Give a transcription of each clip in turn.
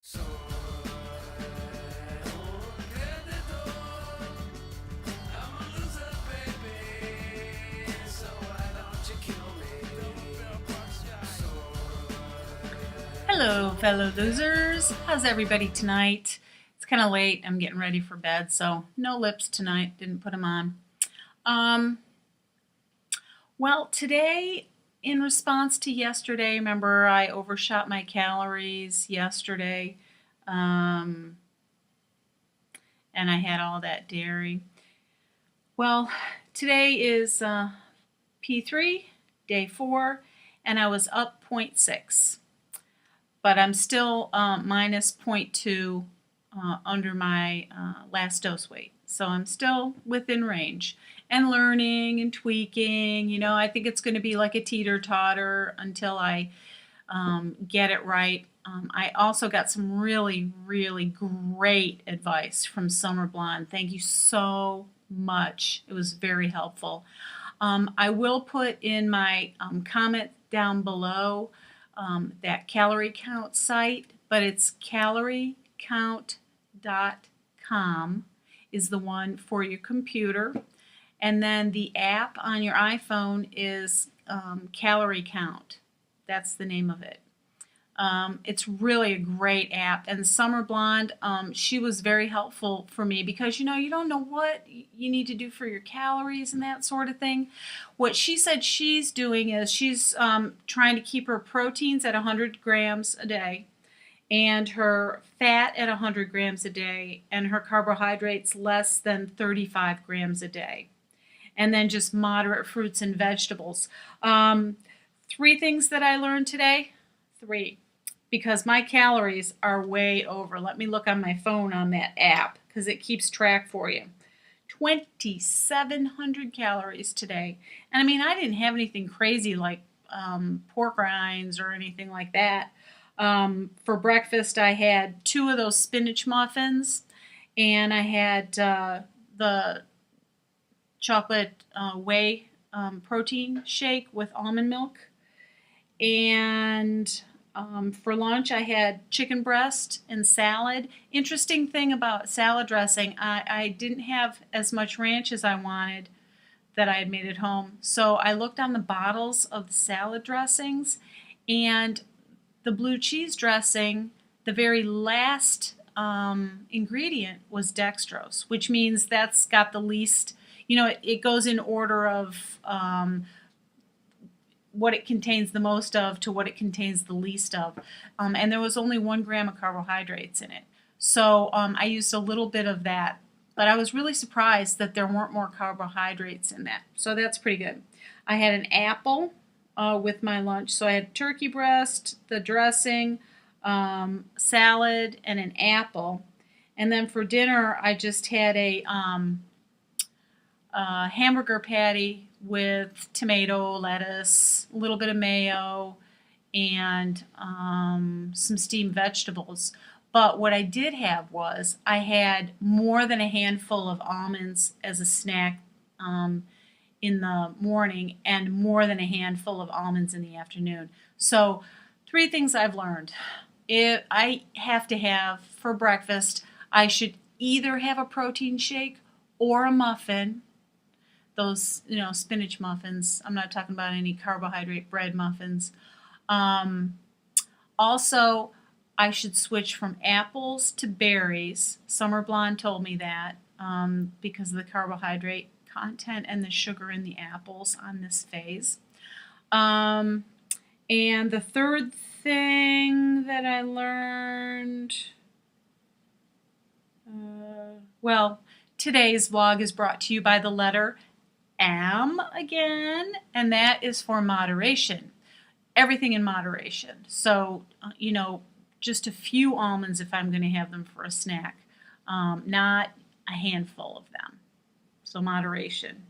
Soy un perdedor. I'm a loser, baby. So why don't you kill me? Hello, fellow losers. How's everybody tonight? It's kind of late. I'm getting ready for bed, so no lips tonight. Didn't put them on. Um, well, today, in response to yesterday, remember I overshot my calories yesterday, um, and I had all that dairy. Well, today is P3, day 4, and I was up zero point 0.6. But I'm still minus zero point 0.2 under my last dose weight. So I'm still within range and learning and tweaking. You know, I think it's going to be like a teeter-totter until I get it right. I also got some really, really great advice from Summer Blonde. Thank you so much. It was very helpful. I will put in my comment down below that calorie count site, but it's caloriecount.com is the one for your computer. And then the app on your iPhone is Calorie Count. That's the name of it. It's really a great app. And Summer Blonde, she was very helpful for me because, you know, you don't know what you need to do for your calories and that sort of thing. What she said she's doing is she's trying to keep her proteins at 100 grams a day and her fat at 100 grams a day and her carbohydrates less than 35 grams a day. And then just moderate fruits and vegetables. Three things that I learned today. Three. Because my calories are way over. Let me look on my phone on that app because it keeps track for you. 2,700 calories today. And I mean, I didn't have anything crazy like pork rinds or anything like that. For breakfast, I had 2 of those spinach muffins, and I had the chocolate whey protein shake with almond milk. And for lunch, I had chicken breast and salad. Interesting thing about salad dressing, I didn't have as much ranch as I wanted that I had made at home. So I looked on the bottles of the salad dressings, and the blue cheese dressing, the very last ingredient was dextrose, which means that's got the least, you know, it goes in order of what it contains the most of to what it contains the least of. And there was only 1 gram of carbohydrates in it. So I used a little bit of that. But I was really surprised that there weren't more carbohydrates in that. So that's pretty good. I had an apple with my lunch. So I had turkey breast, the dressing, salad, and an apple. And then for dinner, I just had a hamburger patty with tomato, lettuce, a little bit of mayo, and some steamed vegetables. But what I did have was I had more than a handful of almonds as a snack in the morning and more than a handful of almonds in the afternoon. So 3 things I've learned. If I have to have for breakfast, I should either have a protein shake or a muffin, those, you know, spinach muffins. I'm not talking about any carbohydrate bread muffins. Also, I should switch from apples to berries. Summer Blonde told me that because of the carbohydrate content and the sugar in the apples on this phase. And the third thing that I learned, well, today's vlog is brought to you by the letter am again, and that is for moderation. Everything in moderation. So, you know, just a few almonds if I'm going to have them for a snack, not a handful of them. So moderation.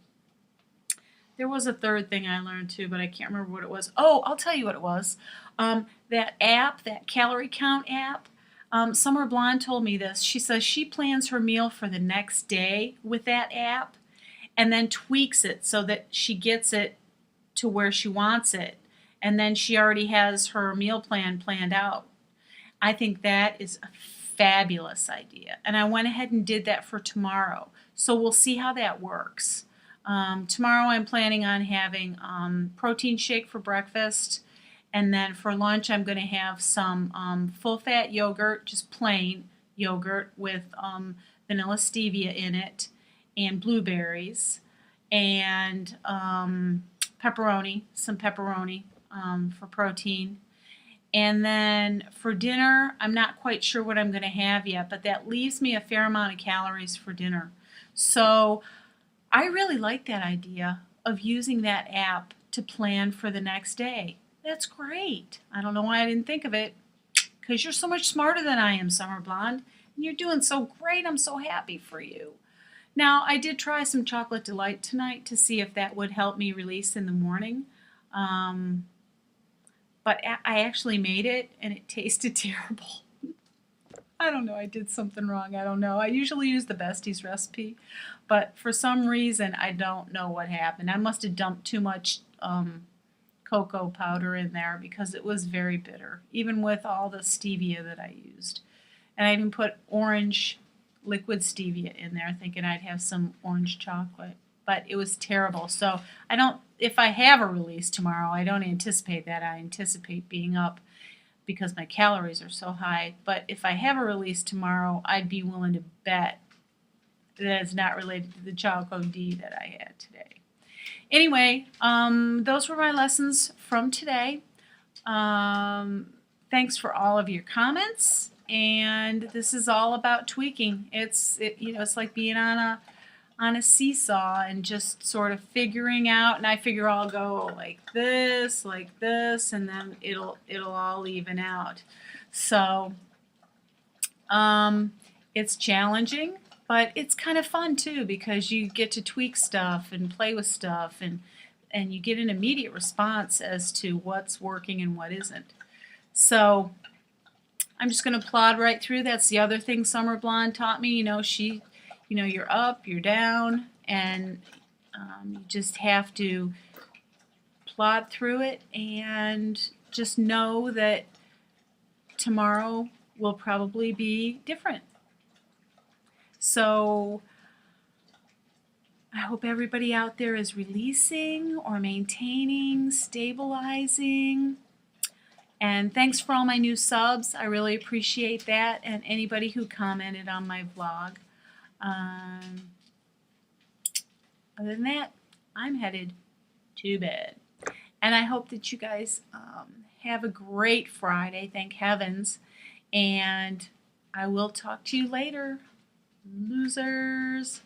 There was a third thing I learned too, but I can't remember what it was. Oh, I'll tell you what it was. That app, that calorie count app, Summer Blonde told me this. She says she plans her meal for the next day with that app and then tweaks it so that she gets it to where she wants it. And then she already has her meal plan planned out. I think that is a fabulous idea. And I went ahead and did that for tomorrow. So we'll see how that works. Tomorrow I'm planning on having protein shake for breakfast. And then for lunch I'm going to have some full-fat yogurt, just plain yogurt with vanilla stevia in it and blueberries and pepperoni, some pepperoni for protein. And then for dinner, I'm not quite sure what I'm going to have yet, but that leaves me a fair amount of calories for dinner. So I really like that idea of using that app to plan for the next day. That's great. I don't know why I didn't think of it, because you're so much smarter than I am, Summer Blonde, and you're doing so great. I'm so happy for you. Now, I did try some Chocolate Delight tonight to see if that would help me release in the morning. But I actually made it and it tasted terrible. I don't know, I did something wrong. I don't know. I usually use the Besties recipe, but for some reason I don't know what happened. I must have dumped too much cocoa powder in there because it was very bitter, even with all the stevia that I used. And I even put orange liquid stevia in there thinking I'd have some orange chocolate, but it was terrible. So if I have a release tomorrow, I don't anticipate that. I anticipate being up because my calories are so high. But if I have a release tomorrow, I'd be willing to bet that it's not related to the Choco D that I had today. Anyway, those were my lessons from today. Thanks for all of your comments. And this is all about tweaking. It's like being on a seesaw and just sort of figuring out, and I figure I'll go like this, and then it'll all even out. So it's challenging, but it's kind of fun too, because you get to tweak stuff and play with stuff, and you get an immediate response as to what's working and what isn't. So I'm just going to plod right through. That's the other thing Summer Blonde taught me. You're up, you're down, and you just have to plod through it and just know that tomorrow will probably be different. So I hope everybody out there is releasing or maintaining, stabilizing. And thanks for all my new subs. I really appreciate that, and anybody who commented on my vlog. Other than that, I'm headed to bed. And I hope that you guys have a great Friday, thank heavens. And I will talk to you later, losers.